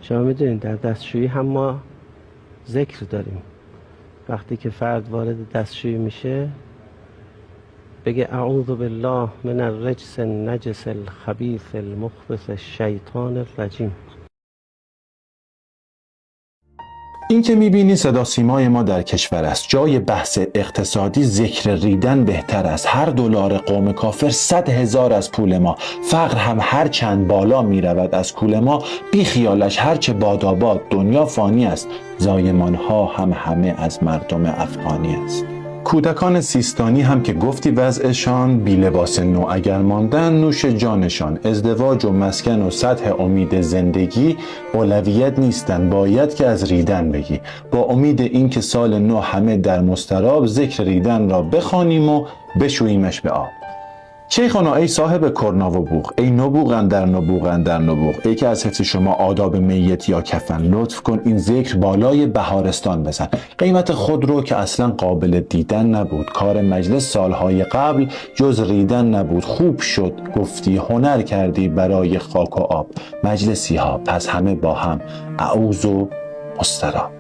شما میدونید در دستشویی هم ما ذکر داریم. وقتی که فرد وارد دستشویی میشه بگه اعوذ بالله من الرجس النجس الخبیث المخبث الشیطان الرجیم. این که میبینی صدا سیمای ما در کشور است. جای بحث اقتصادی ذکر ریدن بهتر است. هر دلار قوم کافر 100,000 از پول ما. فقر هم هر چند بالا میرود از کول ما، بی خیالش هرچه باداباد، دنیا فانی است. زایمان ها هم همه از مردم افغانی است. کودکان سیستانی هم که گفتی وضعشان، بی لباس نو اگر ماندن، نوش جانشان. ازدواج و مسکن و سطح امید زندگی اولویت نیستن، باید که از ریدن بگی. با امید این که سال نو همه در مضطراب، ذکر ریدن را بخوانیم و بشوییمش به آب. شیخانا ای صاحب کرنا و بوق، ای نبوغ اندر نبوغ اندر نبوغ، ای که از حفظ شما آداب میت یا کفن لطف کن این ذکر بالای بهارستان بزن. قیمت خود رو که اصلا قابل دیدن نبود، کار مجلس سالهای قبل جز ریدن نبود. خوب شد گفتی هنر کردی برای خاک و آب. مجلسی ها پس همه با هم اعوذ و مستراب.